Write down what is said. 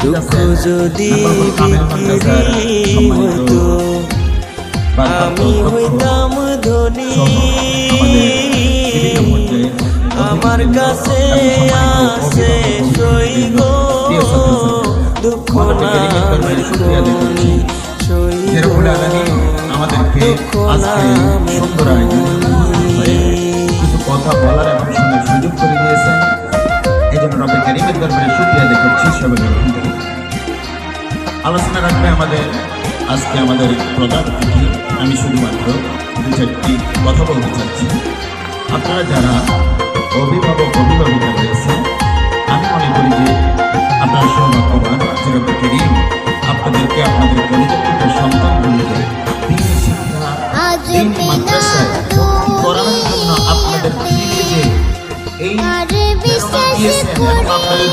দুঃখ যদি বিক্রি হতো আমি হইতাম ধনী, আমার কাছে আছে সই গো দুঃখ নামের খনি, সই গো দুঃখ নামের খনি। কিছু কথা বলার এবং শোনার সুযোগ করে দিয়েছেন, এই জন্য রব্বে কারীমের দরবারে শুকরিয়া আদায় করছি সবাই। আলোচনা রাখবে আজকে আমাদের প্রধান অতিথি। আমি শুধুমাত্র দু চারটি কথা বলতে চাচ্ছি। আপনারা যারা অভিভাবিকা রয়েছে, আমি মনে করি যে আপনারা সৌভাগ্যবান যে রব্বে কারীম আপনাদেরকে আপনাদের পরিচালিত সন্তানগুলোকে দ্বীনি শিক্ষা, দ্বীনি মাদ্রাসায় ভর্তি করানোর জন্য আপনাদের দিকে যে এই ব্যবস্থা দিয়েছেন এবং আপনাদের